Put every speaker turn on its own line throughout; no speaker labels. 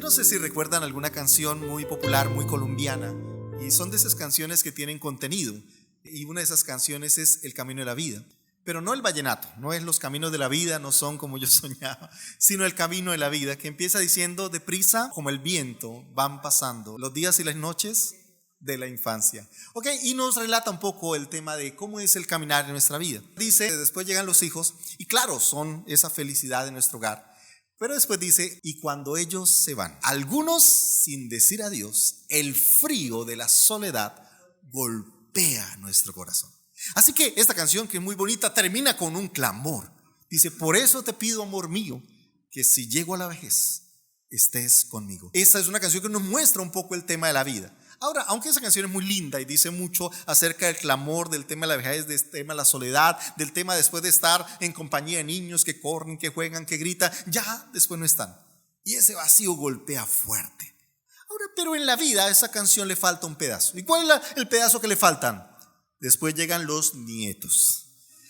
Yo no sé si recuerdan alguna canción muy popular, muy colombiana, y son de esas canciones que tienen contenido. Y una de esas canciones es El Camino de la Vida. Pero no el vallenato, no es los caminos de la vida, no son como yo soñaba, sino el camino de la vida, que empieza diciendo: deprisa como el viento van pasando los días y las noches de la infancia. Ok, y nos relata un poco el tema de cómo es el caminar en nuestra vida. Dice, después llegan los hijos, y claro, son esa felicidad de nuestro hogar. Pero después dice, y cuando ellos se van, algunos sin decir adiós, el frío de la soledad golpea nuestro corazón. Así que esta canción, que es muy bonita, termina con un clamor. Dice: por eso te pido, amor mío, que si llego a la vejez, estés conmigo. Esta es una canción que nos muestra un poco el tema de la vida. Ahora, aunque esa canción es muy linda y dice mucho acerca del clamor, del tema de la vejez, del tema de la soledad, del tema después de estar en compañía de niños que corren, que juegan, que gritan, ya después no están. Y ese vacío golpea fuerte. Ahora, pero en la vida a esa canción le falta un pedazo. ¿Y cuál es el pedazo que le faltan? Después llegan los nietos.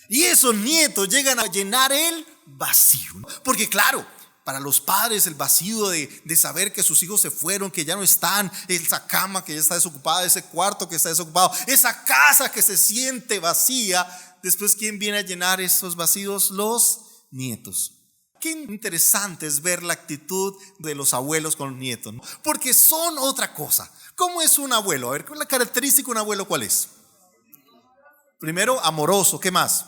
Y esos nietos llegan a llenar el vacío. Porque claro, para los padres el vacío de saber que sus hijos se fueron, que ya no están, esa cama que ya está desocupada, ese cuarto que está desocupado, esa casa que se siente vacía. Después, ¿quién viene a llenar esos vacíos? Los nietos. Qué interesante es ver la actitud de los abuelos con los nietos, ¿no? Porque son otra cosa. ¿Cómo es un abuelo? A ver, la característica de un abuelo, ¿cuál es? Primero, amoroso. ¿Qué más?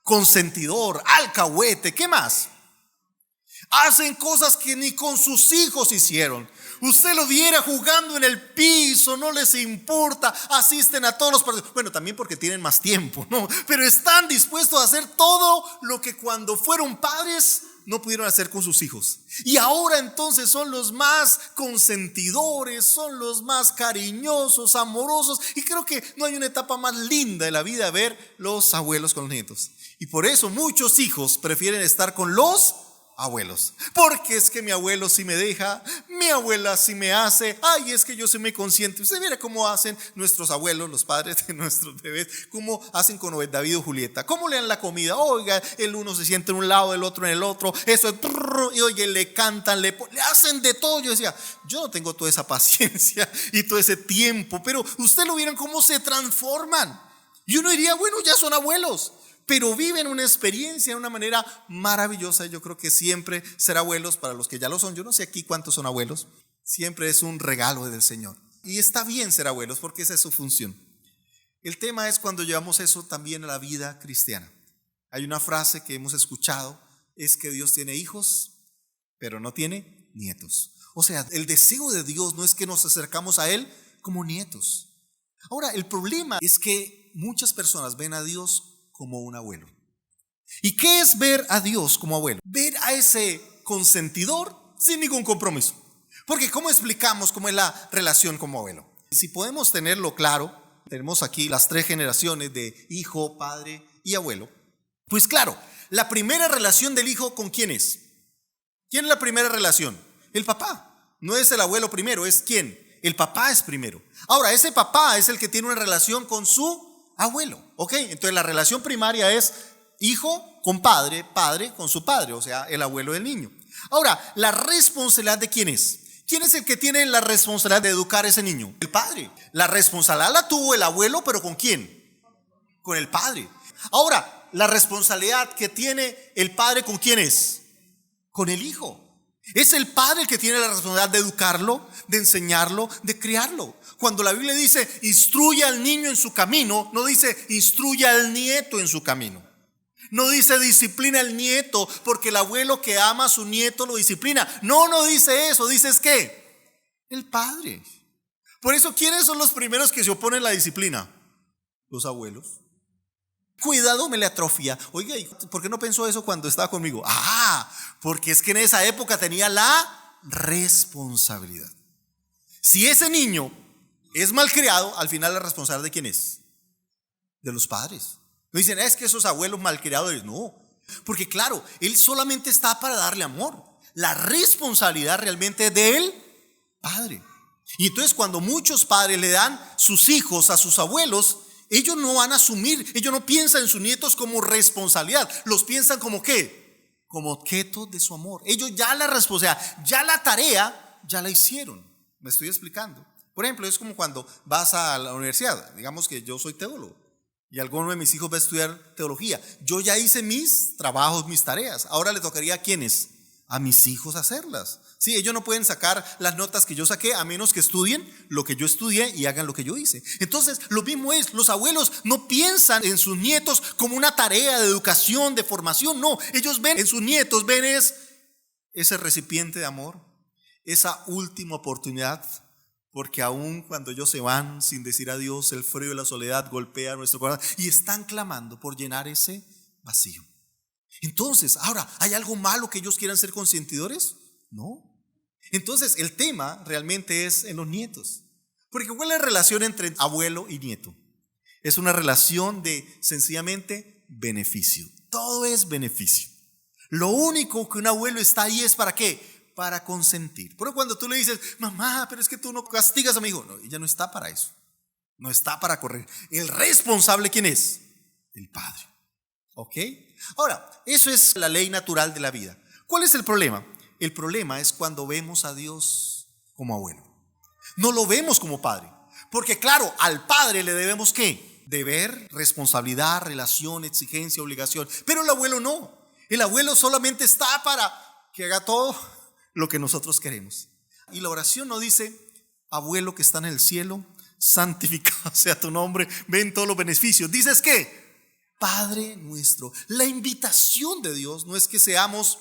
Consentidor, alcahuete. ¿Qué más? Hacen cosas que ni con sus hijos hicieron. Usted lo viera jugando en el piso, no les importa, asisten a todos los partidos. Bueno, también porque tienen más tiempo, ¿no? Pero están dispuestos a hacer todo lo que cuando fueron padres no pudieron hacer con sus hijos. Y ahora entonces son los más consentidores, son los más cariñosos, amorosos. Y creo que no hay una etapa más linda de la vida ver los abuelos con los nietos. Y por eso muchos hijos prefieren estar con los abuelos, porque es que mi abuelo sí me deja, mi abuela sí me hace, ay, es que yo sí me consiento. Usted mira cómo hacen nuestros abuelos, los padres de nuestros bebés, cómo hacen con David o Julieta, cómo le dan la comida. Oiga, el uno se siente en un lado, el otro en el otro, eso es, y oye, le cantan, le hacen de todo. Yo decía, yo no tengo toda esa paciencia y todo ese tiempo, pero usted lo vieron cómo se transforman. Y uno diría, bueno, ya son abuelos, pero viven una experiencia de una manera maravillosa. Yo creo que siempre ser abuelos, para los que ya lo son, yo no sé aquí cuántos son abuelos, siempre es un regalo del Señor. Y está bien ser abuelos porque esa es su función. El tema es cuando llevamos eso también a la vida cristiana. Hay una frase que hemos escuchado, es que Dios tiene hijos, pero no tiene nietos. O sea, el deseo de Dios no es que nos acercamos a Él como nietos. Ahora, el problema es que muchas personas ven a Dios como un abuelo. ¿Y qué es ver a Dios como abuelo? Ver a ese consentidor sin ningún compromiso. Porque ¿cómo explicamos cómo es la relación como abuelo? Si podemos tenerlo claro, tenemos aquí las 3 generaciones de hijo, padre y abuelo. Pues claro, la primera relación del hijo, ¿con quién es? ¿Quién es la primera relación? El papá. No es el abuelo primero, es ¿quién? El papá es primero. Ahora, ese papá es el que tiene una relación con su abuelo, ¿ok? Entonces la relación primaria es hijo con padre, padre con su padre, o sea, el abuelo del niño. Ahora, la responsabilidad de ¿quién es? ¿Quién es el que tiene la responsabilidad de educar a ese niño? El padre. La responsabilidad la tuvo el abuelo, pero ¿con quién? Con el padre. Ahora, la responsabilidad que tiene el padre, ¿con quién es? Con el hijo. Es el padre el que tiene la responsabilidad de educarlo, de enseñarlo, de criarlo. Cuando la Biblia dice instruye al niño en su camino, no dice instruye al nieto en su camino. No dice disciplina al nieto porque el abuelo que ama a su nieto lo disciplina. No dice eso, dice es que el padre. Por eso, ¿quiénes son los primeros que se oponen a la disciplina? Los abuelos. Cuidado, me le atrofia. Oiga, ¿por qué no pensó eso cuando estaba conmigo? Porque es que en esa época tenía la responsabilidad. Si ese niño es malcriado, al final la responsabilidad ¿de quién es? De los padres. No dicen, es que esos abuelos malcriados. No, porque claro, él solamente está para darle amor. La responsabilidad realmente es del padre. Y entonces cuando muchos padres le dan sus hijos a sus abuelos, ellos no van a asumir, ellos no piensan en sus nietos como responsabilidad, los piensan como ¿qué? Como objeto de su amor. Ellos ya la responsabilidad, ya la tarea ya la hicieron. Me estoy explicando. Por ejemplo, es como cuando vas a la universidad. Digamos que yo soy teólogo y alguno de mis hijos va a estudiar teología. Yo ya hice mis trabajos, mis tareas. Ahora le tocaría ¿a quiénes? A mis hijos hacerlas. Sí, ellos no pueden sacar las notas que yo saqué a menos que estudien lo que yo estudié y hagan lo que yo hice. Entonces, lo mismo es, los abuelos no piensan en sus nietos como una tarea de educación, de formación. No, ellos ven en sus nietos, ven ese recipiente de amor, esa última oportunidad. Porque aún cuando ellos se van sin decir adiós, el frío y la soledad golpea nuestro corazón y están clamando por llenar ese vacío. Entonces, ahora, ¿hay algo malo que ellos quieran ser consentidores? No. Entonces, el tema realmente es en los nietos. Porque ¿cuál es la relación entre abuelo y nieto? Es una relación de sencillamente beneficio. Todo es beneficio. Lo único que un abuelo está ahí es ¿para qué? Para consentir. Pero cuando tú le dices, mamá, pero es que tú no castigas a mi hijo, no, ella no está para eso. No está para correr. El responsable, ¿quién es? El padre. ¿Ok? Ahora, eso es la ley natural de la vida. ¿Cuál es el problema? El problema es cuando vemos a Dios como abuelo. No lo vemos como padre. Porque claro, al padre le debemos ¿qué? Deber, responsabilidad, relación, exigencia, obligación. Pero el abuelo no. El abuelo solamente está para que haga todo lo que nosotros queremos. Y la oración no dice, abuelo que está en el cielo, santificado sea tu nombre, ven todos los beneficios. Dices que Padre nuestro. La invitación de Dios no es que seamos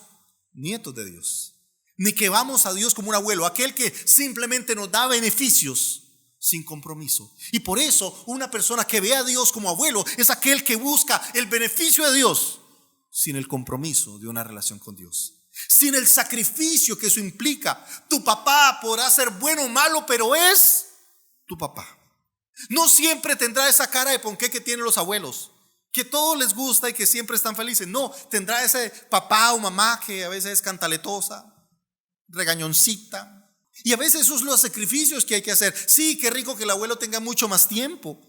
nietos de Dios, ni que vamos a Dios como un abuelo, aquel que simplemente nos da beneficios sin compromiso. Y por eso una persona que ve a Dios como abuelo es aquel que busca el beneficio de Dios sin el compromiso de una relación con Dios, sin el sacrificio que eso implica. Tu papá podrá ser bueno o malo, pero es tu papá. No siempre tendrá esa cara de ponqué que tienen los abuelos, que todo les gusta y que siempre están felices. No, tendrá ese papá o mamá que a veces es cantaletosa, regañoncita. Y a veces esos son los sacrificios que hay que hacer. Sí, qué rico que el abuelo tenga mucho más tiempo,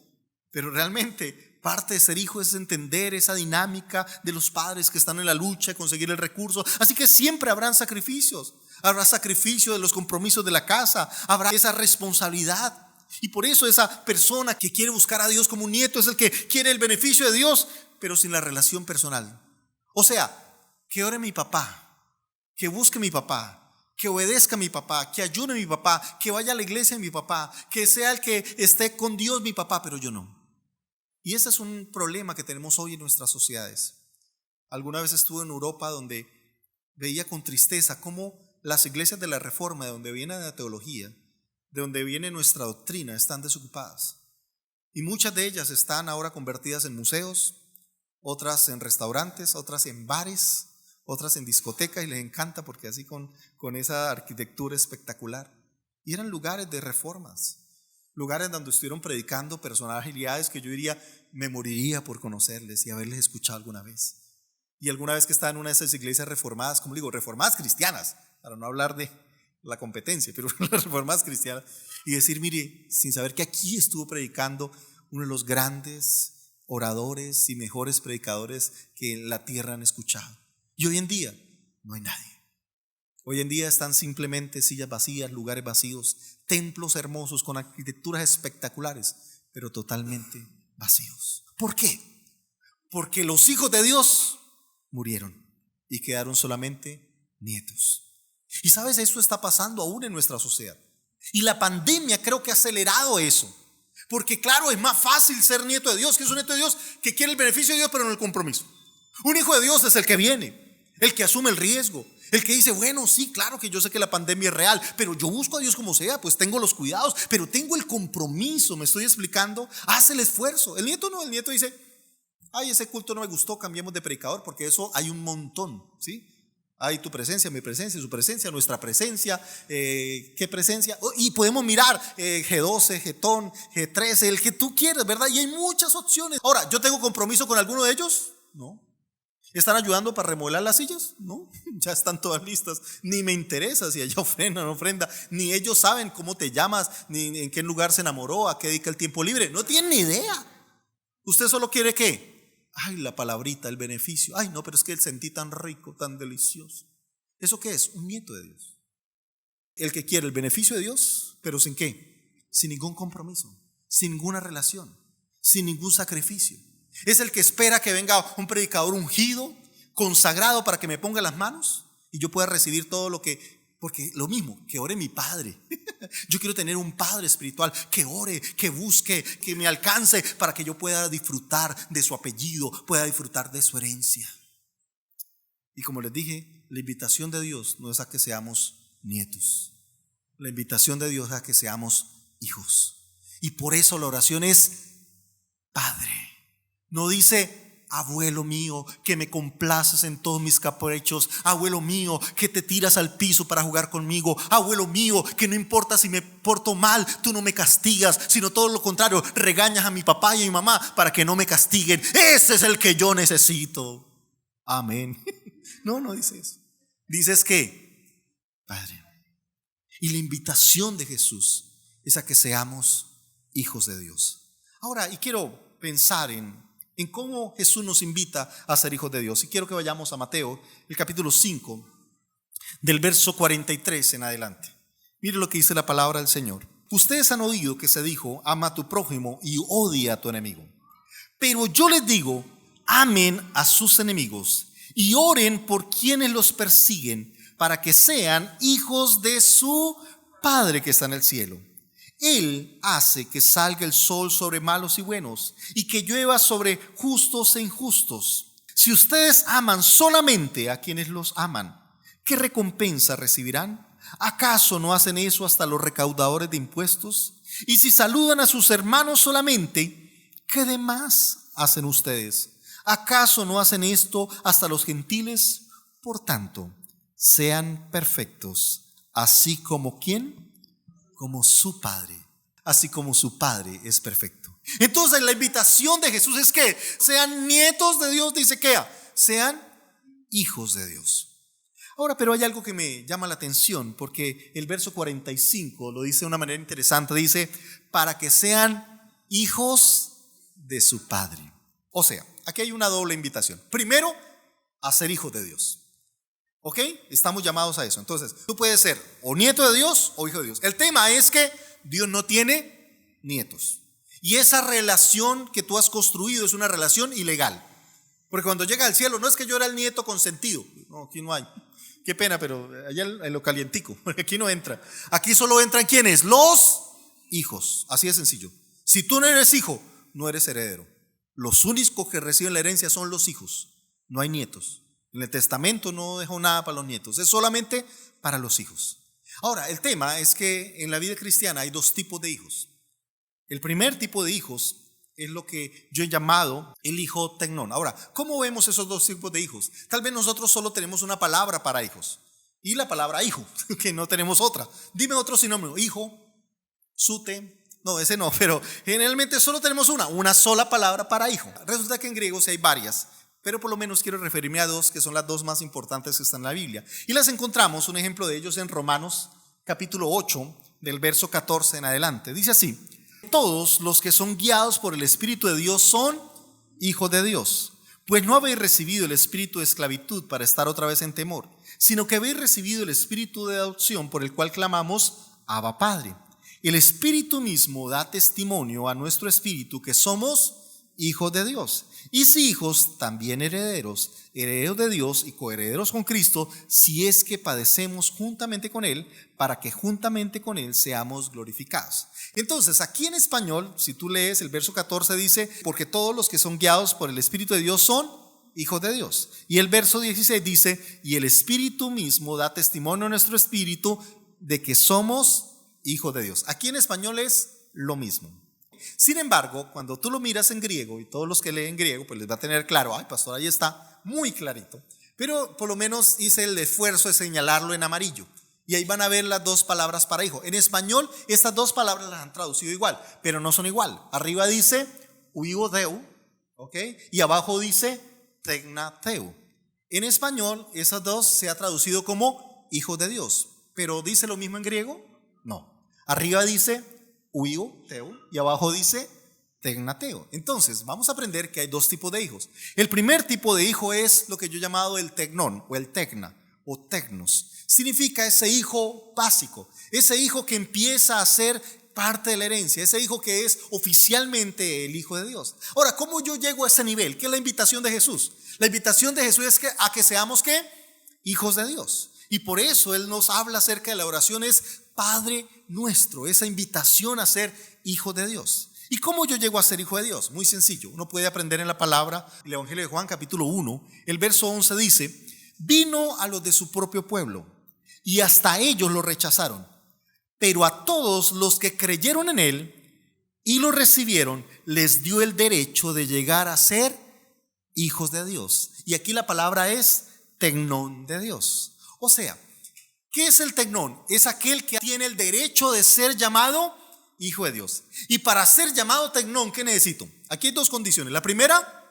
pero realmente parte de ser hijo es entender esa dinámica de los padres que están en la lucha de conseguir el recurso. Así que siempre habrán sacrificios. Habrá sacrificio de los compromisos de la casa. Habrá esa responsabilidad. Y por eso esa persona que quiere buscar a Dios como un nieto es el que quiere el beneficio de Dios, pero sin la relación personal. O sea, que ore mi papá, que busque mi papá, que obedezca a mi papá, que ayude a mi papá, que vaya a la iglesia de mi papá, que sea el que esté con Dios mi papá, pero yo no. Y ese es un problema que tenemos hoy en nuestras sociedades. Alguna vez estuve en Europa donde veía con tristeza cómo las iglesias de la Reforma, de donde viene la teología, de donde viene nuestra doctrina, están desocupadas. Y muchas de ellas están ahora convertidas en museos, otras en restaurantes, otras en bares, otras en discotecas, y les encanta porque así con esa arquitectura espectacular. Y eran lugares de reformas, lugares donde estuvieron predicando personalidades que yo diría, me moriría por conocerles y haberles escuchado alguna vez. Y alguna vez que estaba en una de esas iglesias reformadas, como digo, reformadas cristianas, para no hablar de la competencia, pero las reformas cristianas, y decir, mire, sin saber que aquí estuvo predicando uno de los grandes oradores y mejores predicadores que en la tierra han escuchado. Y hoy en día no hay nadie. Hoy en día están simplemente sillas vacías, lugares vacíos, templos hermosos con arquitecturas espectaculares, pero totalmente vacíos. ¿Por qué? Porque los hijos de Dios murieron y quedaron solamente nietos. Y sabes, eso está pasando aún en nuestra sociedad. Y la pandemia creo que ha acelerado eso. Porque claro, es más fácil ser nieto de Dios, que es un nieto de Dios que quiere el beneficio de Dios pero no el compromiso. Un hijo de Dios es el que viene, el que asume el riesgo, el que dice, bueno, sí, claro que yo sé que la pandemia es real, pero yo busco a Dios como sea, pues tengo los cuidados, pero tengo el compromiso, me estoy explicando, hace el esfuerzo. El nieto no, el nieto dice, ay, ese culto no me gustó, cambiemos de predicador, porque eso hay un montón, ¿sí? Hay tu presencia, mi presencia, su presencia, nuestra presencia, ¿qué presencia? Y podemos mirar G12, Getón, G13, el que tú quieras, ¿verdad? Y hay muchas opciones. Ahora, ¿yo tengo compromiso con alguno de ellos? No. ¿Están ayudando para remodelar las sillas? No, ya están todas listas. Ni me interesa si ella ofrenda o no ofrenda. Ni ellos saben cómo te llamas, ni en qué lugar se enamoró, a qué dedica el tiempo libre. No tienen ni idea. ¿Usted solo quiere qué? Ay, la palabrita, el beneficio. Ay, no, pero es que el sentí tan rico, tan delicioso. ¿Eso qué es? Un nieto de Dios. El que quiere el beneficio de Dios, pero ¿sin qué? Sin ningún compromiso, sin ninguna relación, sin ningún sacrificio. Es el que espera que venga un predicador ungido, consagrado, para que me ponga las manos y yo pueda recibir todo lo que, porque lo mismo, que ore mi Padre. Yo quiero tener un Padre espiritual que ore, que busque, que me alcance para que yo pueda disfrutar de su apellido, pueda disfrutar de su herencia. Y como les dije, la invitación de Dios no es a que seamos nietos. La invitación de Dios es a que seamos hijos. Y por eso la oración es Padre. No dice abuelo mío que me complaces en todos mis caprichos, abuelo mío que te tiras al piso para jugar conmigo, abuelo mío que no importa si me porto mal, tú no me castigas, sino todo lo contrario, regañas a mi papá y a mi mamá para que no me castiguen. Ese es el que yo necesito. Amén. No dice eso. Dices que Padre. Y la invitación de Jesús es a que seamos hijos de Dios. Ahora, y quiero pensar en cómo Jesús nos invita a ser hijos de Dios. Y quiero que vayamos a Mateo, el capítulo 5, del verso 43 en adelante. Mire lo que dice la palabra del Señor. Ustedes han oído que se dijo, ama a tu prójimo y odia a tu enemigo. Pero yo les digo, amen a sus enemigos y oren por quienes los persiguen, para que sean hijos de su Padre que está en el cielo. Él hace que salga el sol sobre malos y buenos y que llueva sobre justos e injustos. Si ustedes aman solamente a quienes los aman, ¿qué recompensa recibirán? ¿Acaso no hacen eso hasta los recaudadores de impuestos? Y si saludan a sus hermanos solamente, ¿qué demás hacen ustedes? ¿Acaso no hacen esto hasta los gentiles? Por tanto, sean perfectos, así como ¿quién? Como su Padre, así como su Padre es perfecto. Entonces la invitación de Jesús es que sean nietos de Dios, dice que sean hijos de Dios. Ahora, pero hay algo que me llama la atención, porque el verso 45 lo dice de una manera interesante, dice, para que sean hijos de su Padre. O sea, aquí hay una doble invitación. Primero, a ser hijos de Dios. ¿Ok? Estamos llamados a eso. Entonces, tú puedes ser o nieto de Dios o hijo de Dios. El tema es que Dios no tiene nietos. Y esa relación que tú has construido es una relación ilegal. Porque cuando llega al cielo, no es que yo era el nieto consentido. No, aquí no hay. Qué pena, pero allá en lo calientico, porque aquí no entra. Aquí solo entran ¿quiénes? Los hijos. Así de sencillo. Si tú no eres hijo, no eres heredero. Los únicos que reciben la herencia son los hijos. No hay nietos. En el testamento no dejó nada para los nietos, es solamente para los hijos. Ahora, el tema es que en la vida cristiana hay dos tipos de hijos. El primer tipo de hijos es lo que yo he llamado el hijo tecnón. Ahora, ¿cómo vemos esos dos tipos de hijos? Tal vez nosotros solo tenemos una palabra para hijos y la palabra hijo, que no tenemos otra. Dime otro sinónimo, hijo, sute. No, ese no, pero generalmente solo tenemos una sola palabra para hijo. Resulta que en griego sí hay varias, pero por lo menos quiero referirme a dos que son las dos más importantes que están en la Biblia. Y las encontramos, un ejemplo de ellos en Romanos capítulo 8, del verso 14 en adelante. Dice así: todos los que son guiados por el Espíritu de Dios son hijos de Dios. Pues no habéis recibido el espíritu de esclavitud para estar otra vez en temor, sino que habéis recibido el espíritu de adopción por el cual clamamos, Abba Padre. El Espíritu mismo da testimonio a nuestro espíritu que somos hijos de Dios. Y si hijos, también herederos, herederos de Dios y coherederos con Cristo, si es que padecemos juntamente con Él, para que juntamente con Él seamos glorificados. Entonces, aquí en español, si tú lees el verso 14 dice, porque todos los que son guiados por el Espíritu de Dios son hijos de Dios. Y el verso 16 dice, y el Espíritu mismo da testimonio a nuestro espíritu de que somos hijos de Dios. Aquí en español es lo mismo. Sin embargo, cuando tú lo miras en griego, y todos los que leen griego, pues les va a tener claro, ay pastor, ahí está muy clarito, pero por lo menos hice el esfuerzo de señalarlo en amarillo, y ahí van a ver las dos palabras para hijo. En español, estas dos palabras las han traducido igual, pero no son igual. Arriba dice huio deu, ¿ok? Y abajo dice tegnateu. En español, esas dos se ha traducido como hijos de Dios, pero ¿dice lo mismo en griego? No. Arriba dice huio teu y abajo dice tegnateo. Entonces vamos a aprender que hay dos tipos de hijos. El primer tipo de hijo es lo que yo he llamado el tecnón o el tecna, o tecnos. Significa ese hijo básico, ese hijo que empieza a ser parte de la herencia, ese hijo que es oficialmente el hijo de Dios. Ahora, ¿cómo yo llego a ese nivel? ¿Qué es la invitación de Jesús? La invitación de Jesús es a que seamos ¿qué? Hijos de Dios. Y por eso Él nos habla acerca de la oración, es Padre nuestro, esa invitación a ser hijo de Dios. ¿Y cómo yo llego a ser hijo de Dios? Muy sencillo, uno puede aprender en la palabra. El Evangelio de Juan capítulo 1, el verso 11 dice: vino a los de su propio pueblo y hasta ellos lo rechazaron, pero a todos los que creyeron en Él y lo recibieron, les dio el derecho de llegar a ser hijos de Dios. Y aquí la palabra es tecnón de Dios. O sea, ¿qué es el tecnón? Es aquel que tiene el derecho de ser llamado hijo de Dios. Y para ser llamado tecnón, ¿qué necesito? Aquí hay dos condiciones. La primera,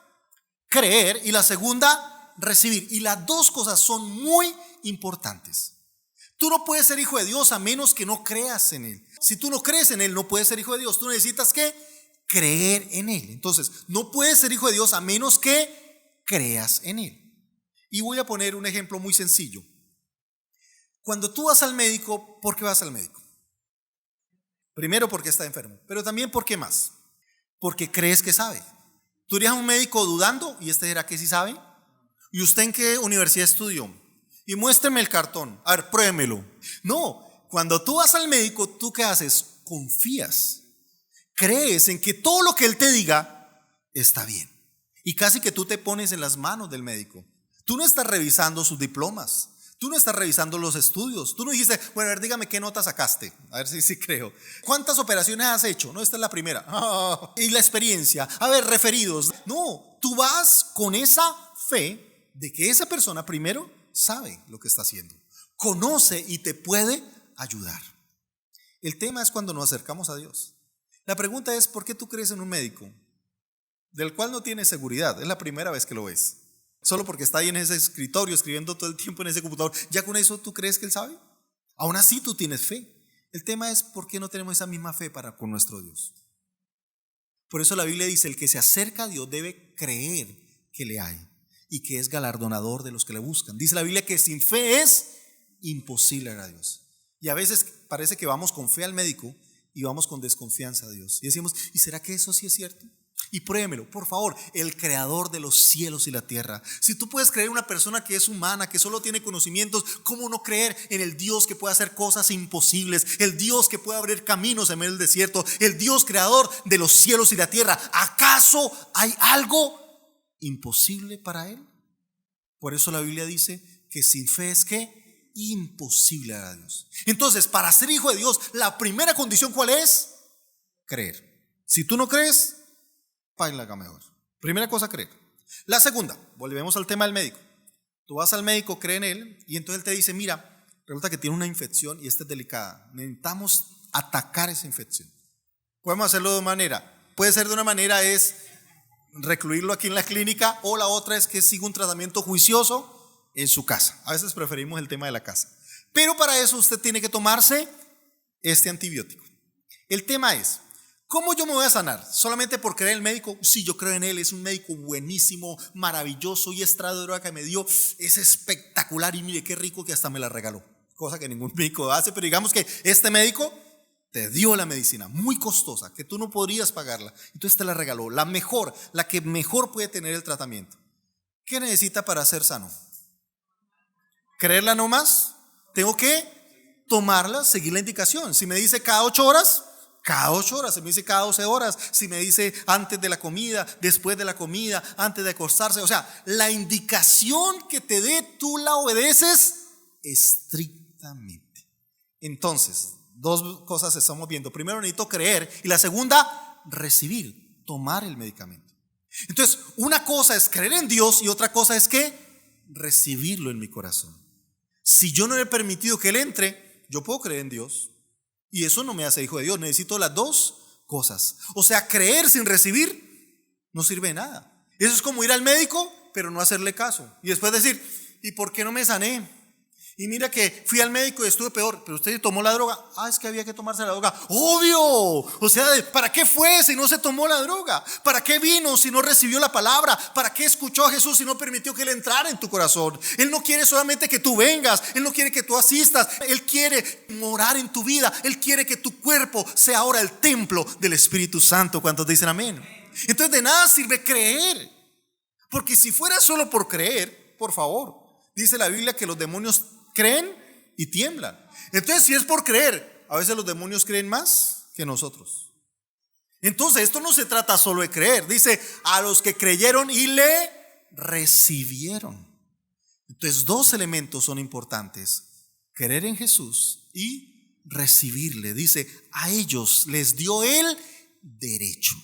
creer, y la segunda, recibir. Y las dos cosas son muy importantes. Tú no puedes ser hijo de Dios a menos que no creas en Él. Si tú no crees en Él, no puedes ser hijo de Dios. Tú necesitas ¿qué? Creer en Él. Entonces, no puedes ser hijo de Dios a menos que creas en Él. Y voy a poner un ejemplo muy sencillo. Cuando tú vas al médico, ¿por qué vas al médico? Primero porque está enfermo, pero también ¿por qué más? Porque crees que sabe. Tú irías a un médico dudando y dirá que sí sabe. ¿Y usted en qué universidad estudió? Y muéstreme el cartón, a ver, pruébemelo. No, cuando tú vas al médico, ¿tú qué haces? Confías, crees en que todo lo que él te diga está bien. Y casi que tú te pones en las manos del médico. Tú no estás revisando sus diplomas, tú no estás revisando los estudios. Tú no dijiste, bueno, a ver, dígame qué nota sacaste, a ver si creo. ¿Cuántas operaciones has hecho? No, esta es la primera. Y la experiencia, a ver, referidos. No, tú vas con esa fe de que esa persona primero sabe lo que está haciendo, conoce y te puede ayudar. El tema es cuando nos acercamos a Dios. La pregunta es: ¿por qué tú crees en un médico del cual no tienes seguridad? Es la primera vez que lo ves. Solo porque está ahí en ese escritorio escribiendo todo el tiempo en ese computador, ¿ya con eso tú crees que él sabe? Aún así tú tienes fe. El tema es: ¿por qué no tenemos esa misma fe para con nuestro Dios? Por eso la Biblia dice: el que se acerca a Dios debe creer que le hay y que es galardonador de los que le buscan. Dice la Biblia que sin fe es imposible agradar a Dios. Y a veces parece que vamos con fe al médico y vamos con desconfianza a Dios. Y decimos: ¿y será que eso sí es cierto? Y pruébemelo, por favor, el creador de los cielos y la tierra. Si tú puedes creer en una persona que es humana, que solo tiene conocimientos, ¿cómo no creer en el Dios que puede hacer cosas imposibles? El Dios que puede abrir caminos en medio del desierto, el Dios creador de los cielos y la tierra. ¿Acaso hay algo imposible para Él? Por eso la Biblia dice que sin fe es ¿qué? Imposible a Dios. Entonces, para ser hijo de Dios, la primera condición, ¿cuál es? Creer. Si tú no crees, paila mejor. Primera cosa, creer. La segunda, volvemos al tema del médico. Tú vas al médico, cree en él, y entonces él te dice: mira, resulta que tiene una infección y esta es delicada. Necesitamos atacar esa infección. Podemos hacerlo de una manera. Puede ser de una manera es recluirlo aquí en la clínica, o la otra es que siga un tratamiento juicioso en su casa. A veces preferimos el tema de la casa, pero para eso usted tiene que tomarse este antibiótico. El tema es: ¿cómo yo me voy a sanar? ¿Solamente por creer en el médico? Sí, yo creo en él, es un médico buenísimo, maravilloso, y esta droga que me dio es espectacular y mire qué rico que hasta me la regaló, cosa que ningún médico hace. Pero digamos que este médico te dio la medicina muy costosa, que tú no podrías pagarla, entonces te la regaló, la mejor, la que mejor puede tener el tratamiento. ¿Qué necesita para ser sano? ¿Creerla nomás? Tengo que tomarla, seguir la indicación. Si me dice cada 8 horas, cada 8 horas. Si me dice cada 12 horas, si me dice antes de la comida, después de la comida, antes de acostarse. O sea, la indicación que te dé, tú la obedeces estrictamente. Entonces, dos cosas estamos viendo. Primero, necesito creer, y la segunda, recibir, tomar el medicamento. Entonces, una cosa es creer en Dios y otra cosa es que recibirlo en mi corazón. Si yo no le he permitido que Él entre, yo puedo creer en Dios y eso no me hace hijo de Dios. Necesito las dos cosas. O sea, creer sin recibir no sirve de nada. Eso es como ir al médico pero no hacerle caso y después decir: ¿y por qué no me sané? Y mira que fui al médico y estuve peor, pero usted tomó la droga. Es que había que tomarse la droga. Obvio. O sea, ¿para qué fue si no se tomó la droga? ¿Para qué vino si no recibió la palabra? ¿Para qué escuchó a Jesús si no permitió que Él entrara en tu corazón? Él no quiere solamente que tú vengas, Él no quiere que tú asistas, Él quiere morar en tu vida, Él quiere que tu cuerpo sea ahora el templo del Espíritu Santo. ¿Cuántos dicen amén? Entonces de nada sirve creer, porque si fuera solo por creer, por favor, dice la Biblia que los demonios creen y tiemblan. Entonces, si es por creer, a veces los demonios creen más que nosotros. Entonces, esto no se trata solo de creer. Dice, a los que creyeron y le recibieron. Entonces, dos elementos son importantes: creer en Jesús y recibirle. Dice, a ellos les dio el derecho.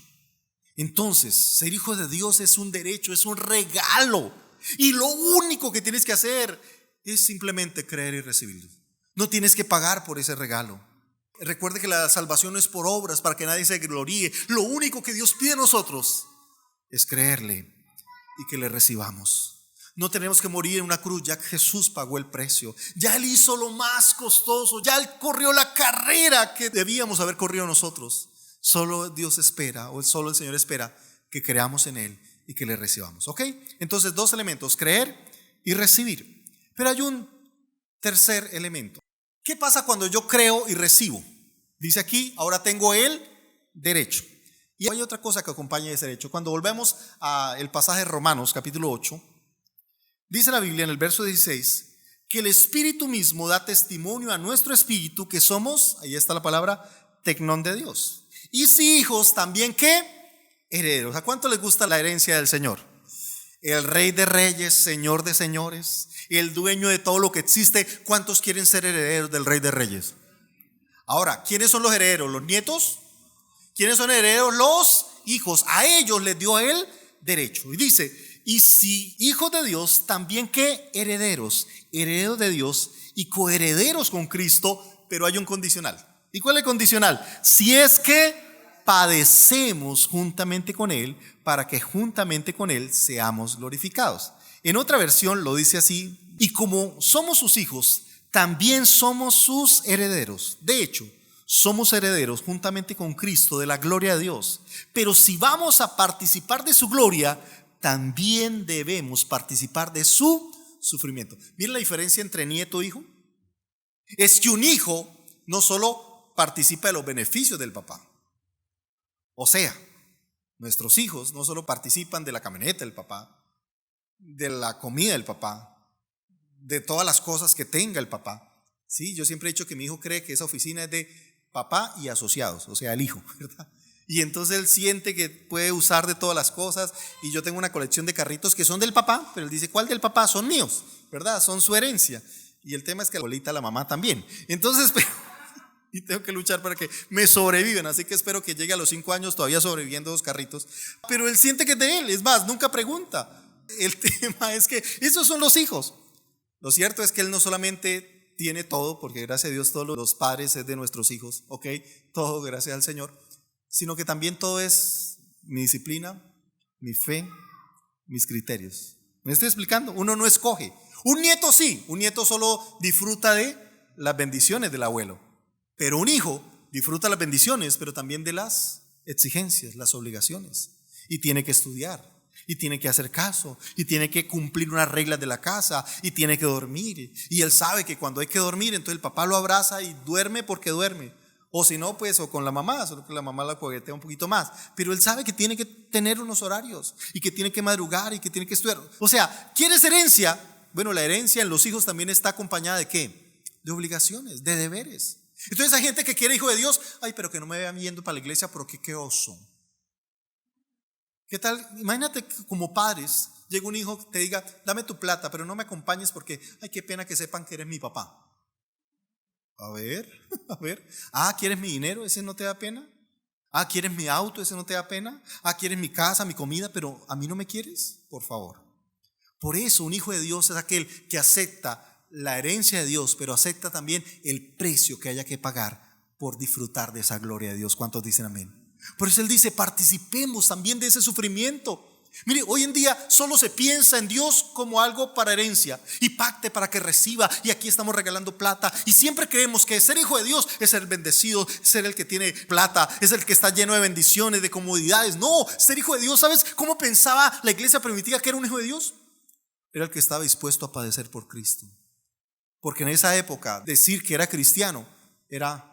Entonces, ser hijo de Dios es un derecho, es un regalo. Y lo único que tienes que hacer es simplemente creer y recibirlo. No tienes que pagar por ese regalo. Recuerde que la salvación no es por obras para que nadie se gloríe. Lo único que Dios pide a nosotros es creerle y que le recibamos. No tenemos que morir en una cruz, ya que Jesús pagó el precio. Ya Él hizo lo más costoso, ya Él corrió la carrera que debíamos haber corrido nosotros. Solo Dios espera, o solo el Señor espera que creamos en Él y que le recibamos. ¿Ok? Entonces, dos elementos: creer y recibir. Pero hay un tercer elemento. ¿Qué pasa cuando yo creo y recibo? Dice aquí, ahora tengo el derecho. Y hay otra cosa que acompaña ese derecho. Cuando volvemos al pasaje de Romanos capítulo 8, dice la Biblia en el verso 16 que el Espíritu mismo da testimonio a nuestro espíritu que somos, ahí está la palabra, tecnón de Dios. Y si hijos, también ¿qué? Herederos. ¿A cuánto les gusta la herencia del Señor? El Rey de Reyes, Señor de Señores, el dueño de todo lo que existe. ¿Cuántos quieren ser herederos del Rey de Reyes? Ahora, ¿quiénes son los herederos? ¿Los nietos? ¿Quiénes son herederos? Los hijos. A ellos les dio el derecho. Y dice, y si hijos de Dios, también ¿qué? Herederos. Herederos de Dios y coherederos con Cristo. Pero hay un condicional. ¿Y cuál es el condicional? Si es que padecemos juntamente con Él, para que juntamente con Él seamos glorificados. En otra versión lo dice así: y como somos sus hijos, también somos sus herederos. De hecho, somos herederos juntamente con Cristo de la gloria de Dios. Pero si vamos a participar de su gloria, también debemos participar de su sufrimiento. ¿Miren la diferencia entre nieto e hijo? Es que un hijo no solo participa de los beneficios del papá. O sea, nuestros hijos no solo participan de la camioneta del papá, de la comida del papá, de todas las cosas que tenga el papá. Sí, yo siempre he dicho que mi hijo cree que esa oficina es de papá y asociados, o sea, el hijo, ¿verdad? Y entonces él siente que puede usar de todas las cosas. Y yo tengo una colección de carritos que son del papá, pero él dice, ¿cuál del papá? Son míos, ¿verdad? Son su herencia. Y el tema es que la abuelita, la mamá también. Entonces, y tengo que luchar para que me sobrevivan. Así que espero que llegue a los 5 años todavía sobreviviendo los carritos. Pero él siente que es de él. Es más, nunca pregunta. El tema es que esos son los hijos. Lo cierto es que él no solamente tiene todo, porque gracias a Dios todos los padres es de nuestros hijos, ¿ok? Todo gracias al Señor. Sino que también todo es mi disciplina, mi fe, mis criterios. ¿Me estoy explicando? Uno no escoge. Un nieto sí. Un nieto solo disfruta de las bendiciones del abuelo. Pero un hijo disfruta las bendiciones, pero también de las exigencias, las obligaciones. Y tiene que estudiar, y tiene que hacer caso, y tiene que cumplir unas reglas de la casa, y tiene que dormir. Y él sabe que cuando hay que dormir, entonces el papá lo abraza y duerme porque duerme. O si no, pues, o con la mamá, solo que la mamá la coquetea un poquito más. Pero él sabe que tiene que tener unos horarios, y que tiene que madrugar, y que tiene que estudiar. O sea, ¿quieres herencia? Bueno, la herencia en los hijos también está acompañada ¿de qué? De obligaciones, de deberes. Entonces hay gente que quiere hijo de Dios. Ay, pero que no me vean yendo para la iglesia porque qué oso. ¿Qué tal? Imagínate que como padres llega un hijo que te diga, dame tu plata, pero no me acompañes porque, ay, qué pena que sepan que eres mi papá. A ver. Ah, ¿quieres mi dinero? ¿Ese no te da pena? Ah, ¿quieres mi auto? ¿Ese no te da pena? Ah, ¿quieres mi casa, mi comida? Pero ¿a mí no me quieres? Por favor. Por eso un hijo de Dios es aquel que acepta la herencia de Dios, pero acepta también el precio que haya que pagar por disfrutar de esa gloria de Dios. ¿Cuántos dicen amén? Por eso él dice, participemos también de ese sufrimiento. Mire, hoy en día solo se piensa en Dios como algo para herencia y pacte para que reciba, y aquí estamos regalando plata, y siempre creemos que ser hijo de Dios es ser bendecido, ser el que tiene plata, es el que está lleno de bendiciones, de comodidades. No, ser hijo de Dios, ¿sabes cómo pensaba la iglesia primitiva que era un hijo de Dios? Era el que estaba dispuesto a padecer por Cristo. Porque en esa época decir que era cristiano era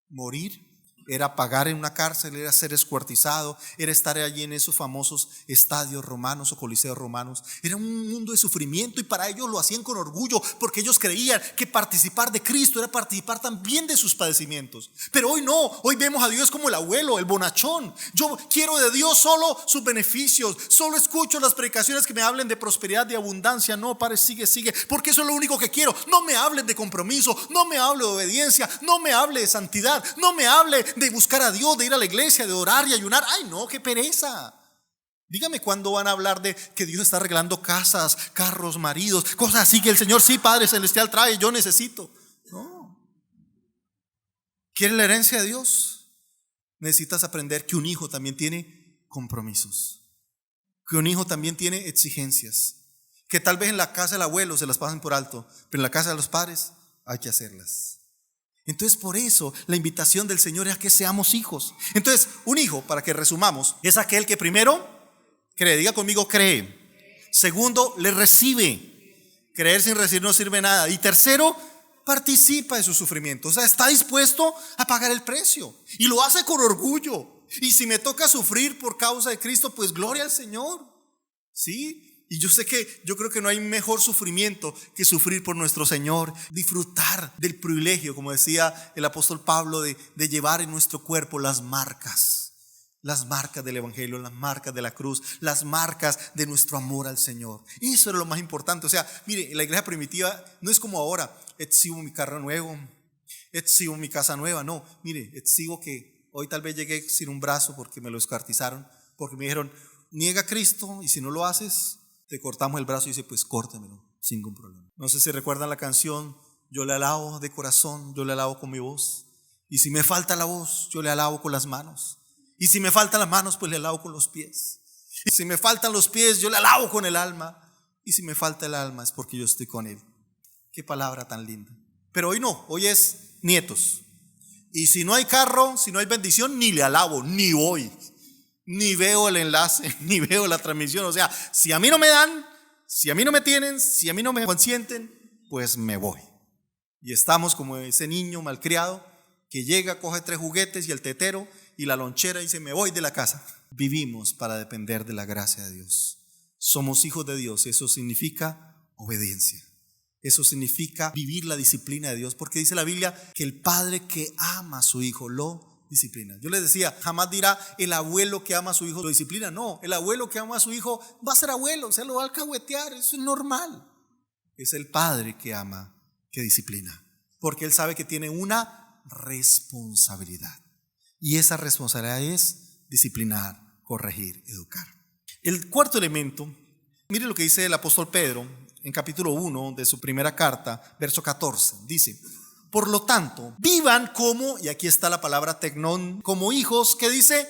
morir, era pagar en una cárcel, era ser escuartizado, era estar allí en esos famosos estadios romanos o coliseos romanos. Era un mundo de sufrimiento, y para ellos lo hacían con orgullo, porque ellos creían que participar de Cristo era participar también de sus padecimientos. Pero hoy no, hoy vemos a Dios como el abuelo, el bonachón. Yo quiero de Dios solo sus beneficios, solo escucho las predicaciones que me hablen de prosperidad, de abundancia. No, padre, sigue, porque eso es lo único que quiero. No me hablen de compromiso, no me hable de obediencia, no me hable de santidad, no me hable de buscar a Dios, de ir a la iglesia, de orar y ayunar. Ay, no, qué pereza. Dígame cuándo van a hablar de que Dios está arreglando casas, carros, maridos, cosas así que el Señor, sí, Padre Celestial, trae, yo necesito. No. ¿Quieres la herencia de Dios? Necesitas aprender que un hijo también tiene compromisos, que un hijo también tiene exigencias, que tal vez en la casa del abuelo se las pasan por alto, pero en la casa de los padres hay que hacerlas. Entonces, por eso la invitación del Señor es a que seamos hijos. Entonces, un hijo, para que resumamos, es aquel que primero cree. Diga conmigo, cree. Segundo, le recibe. Creer sin recibir no sirve nada. Y tercero, participa de su sufrimiento. O sea, está dispuesto a pagar el precio, y lo hace con orgullo. Y si me toca sufrir por causa de Cristo, pues gloria al Señor. ¿Sí? Y yo creo que no hay mejor sufrimiento que sufrir por nuestro Señor. Disfrutar del privilegio, como decía el apóstol Pablo, de llevar en nuestro cuerpo las marcas del evangelio, las marcas de la cruz, las marcas de nuestro amor al Señor. Eso era lo más importante. O sea, mire, la iglesia primitiva no es como ahora: exhibo mi carro nuevo, exhibo mi casa nueva. No, mire, exhibo que hoy tal vez llegué sin un brazo porque me lo descuartizaron, porque me dijeron, niega a Cristo, y si no lo haces, te cortamos el brazo. Y dice, pues córtemelo sin ningún problema. No sé si recuerdan la canción, yo le alabo de corazón, yo le alabo con mi voz. Y si me falta la voz, yo le alabo con las manos. Y si me faltan las manos, pues le alabo con los pies. Y si me faltan los pies, yo le alabo con el alma. Y si me falta el alma, es porque yo estoy con Él. Qué palabra tan linda. Pero hoy no, hoy es nietos. Y si no hay carro, si no hay bendición, ni le alabo, ni voy, ni veo el enlace, ni veo la transmisión. O sea, si a mí no me dan, si a mí no me tienen, si a mí no me consienten, pues me voy. Y estamos como ese niño malcriado que llega, coge 3 juguetes y el tetero y la lonchera y dice, me voy de la casa. Vivimos para depender de la gracia de Dios. Somos hijos de Dios. Eso significa obediencia. Eso significa vivir la disciplina de Dios, porque dice la Biblia que el padre que ama a su hijo lo disciplina. Yo les decía, jamás dirá el abuelo que ama a su hijo lo disciplina. No, el abuelo que ama a su hijo va a ser abuelo, se lo va a alcahuetear, eso es normal. Es el padre que ama, que disciplina, porque él sabe que tiene una responsabilidad, y esa responsabilidad es disciplinar, corregir, educar. El cuarto elemento, mire lo que dice el apóstol Pedro en capítulo 1 de su primera carta, verso 14, dice, por lo tanto, vivan como, y aquí está la palabra tecnón, como hijos, que dice,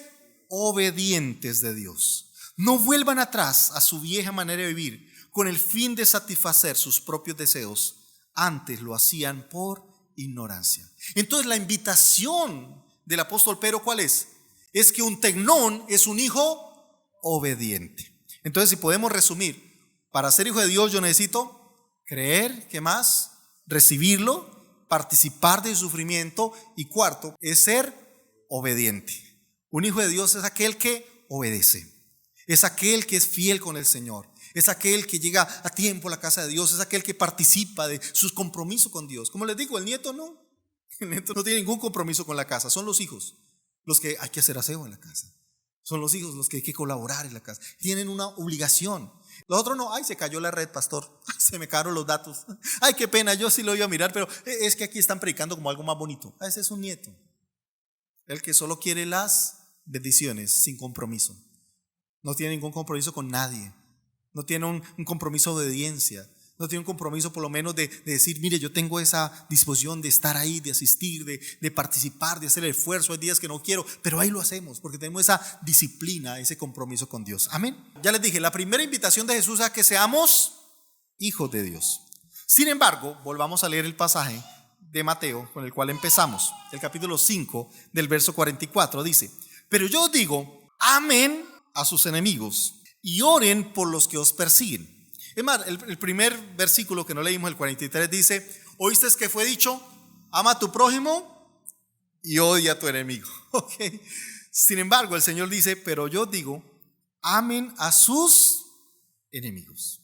obedientes de Dios. No vuelvan atrás a su vieja manera de vivir con el fin de satisfacer sus propios deseos. Antes lo hacían por ignorancia. Entonces la invitación del apóstol Pedro, ¿cuál es? Es que un tecnón es un hijo obediente. Entonces, si podemos resumir, para ser hijo de Dios yo necesito creer, ¿qué más? Recibirlo, participar de su sufrimiento, y cuarto es ser obediente. Un hijo de Dios es aquel que obedece, es aquel que es fiel con el Señor, es aquel que llega a tiempo a la casa de Dios, es aquel que participa de sus compromisos con Dios. Como les digo, el nieto no tiene ningún compromiso con la casa. Son los hijos los que hay que hacer aseo en la casa, son los hijos los que hay que colaborar en la casa, tienen una obligación. Los otros no, ay, se cayó la red, pastor, ay, se me cayeron los datos, ay, qué pena, yo sí lo iba a mirar, pero es que aquí están predicando como algo más bonito. Ese es un nieto, el que solo quiere las bendiciones sin compromiso. No tiene ningún compromiso con nadie, no tiene un compromiso de obediencia, No tiene un compromiso por lo menos de decir, mire, yo tengo esa disposición de estar ahí, de asistir, de participar, de hacer el esfuerzo. Hay días que no quiero, pero ahí lo hacemos porque tenemos esa disciplina, ese compromiso con Dios. Amén. Ya les dije, la primera invitación de Jesús a que seamos hijos de Dios. Sin embargo, volvamos a leer el pasaje de Mateo con el cual empezamos. El capítulo 5 del verso 44 dice: pero yo os digo, amen a sus enemigos y oren por los que os persiguen. Es más, el primer versículo que no leímos, el 43, dice: ¿oíste que fue dicho? Ama a tu prójimo y odia a tu enemigo. Okay. Sin embargo, el Señor dice: pero yo digo, amen a sus enemigos.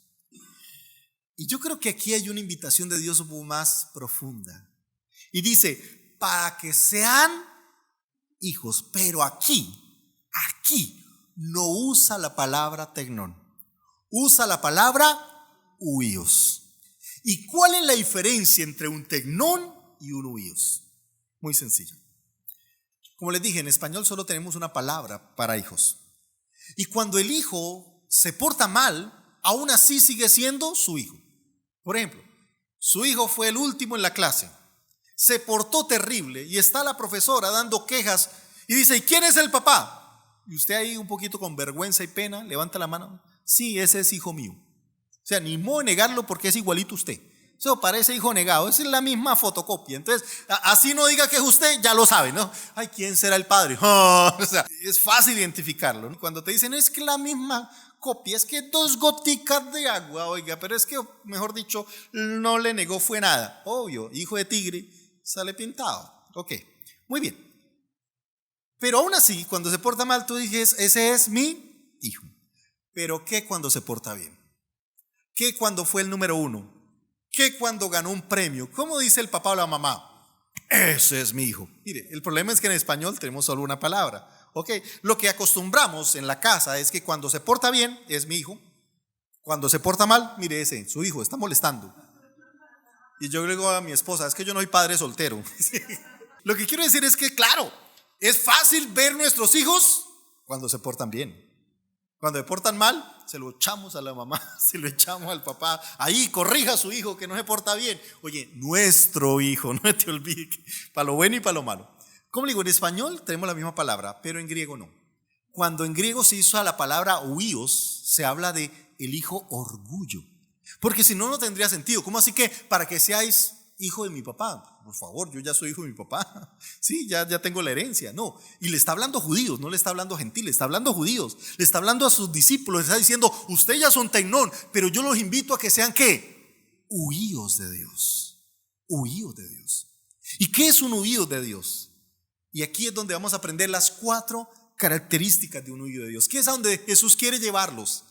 Y yo creo que aquí hay una invitación de Dios más profunda. Y dice, para que sean hijos. Pero aquí no usa la palabra tecnón. Usa la palabra huíos. ¿Y cuál es la diferencia entre un tecnón y un huíos? Muy sencillo. Como les dije, en español solo tenemos una palabra para hijos. Y cuando el hijo se porta mal, aún así sigue siendo su hijo. Por ejemplo, su hijo fue el último en la clase, se portó terrible y está la profesora dando quejas y dice: ¿y quién es el papá? Y usted ahí un poquito con vergüenza y pena levanta la mano: sí, ese es hijo mío. O sea, ni modo de negarlo porque es igualito usted. Eso parece hijo negado, esa es la misma fotocopia. Entonces, así no diga que es usted, ya lo sabe, ¿no? Ay, ¿quién será el padre? O sea, es fácil identificarlo, ¿no? Cuando te dicen, es que la misma copia, es que 2 goticas de agua, oiga, pero es que, mejor dicho, no le negó fue nada. Obvio, hijo de tigre sale pintado. Ok, muy bien. Pero aún así, cuando se porta mal, tú dices, ese es mi hijo. Pero ¿qué cuando se porta bien? ¿Qué cuando fue el número 1? ¿Qué cuando ganó un premio? ¿Cómo dice el papá o la mamá? Ese es mi hijo. Mire, el problema es que en español tenemos solo una palabra. ¿Ok? Lo que acostumbramos en la casa es que cuando se porta bien, es mi hijo. Cuando se porta mal, mire ese, su hijo, está molestando. Y yo le digo a mi esposa, es que yo no soy padre soltero. Lo que quiero decir es que, claro, es fácil ver nuestros hijos cuando se portan bien. Cuando se portan mal, se lo echamos a la mamá, se lo echamos al papá. Ahí corrija a su hijo que no se porta bien. Oye, nuestro hijo, no te olvides, para lo bueno y para lo malo. Como le digo, en español tenemos la misma palabra, pero en griego no. Cuando en griego se usa la palabra huíos, se habla de el hijo orgullo. Porque si no, no tendría sentido. ¿Cómo así que para que seáis hijo de mi papá? Por favor, yo ya soy hijo de mi papá. Sí, ya tengo la herencia. No, y le está hablando a judíos, no le está hablando a gentiles, le está hablando a judíos, le está hablando a sus discípulos, le está diciendo, ustedes ya son tecnón, pero yo los invito a que sean ¿qué? Huíos de Dios. Huíos de Dios. ¿Y qué es un huío de Dios? Y aquí es donde vamos a aprender las 4 características de un huío de Dios. ¿Qué es a donde Jesús quiere llevarlos?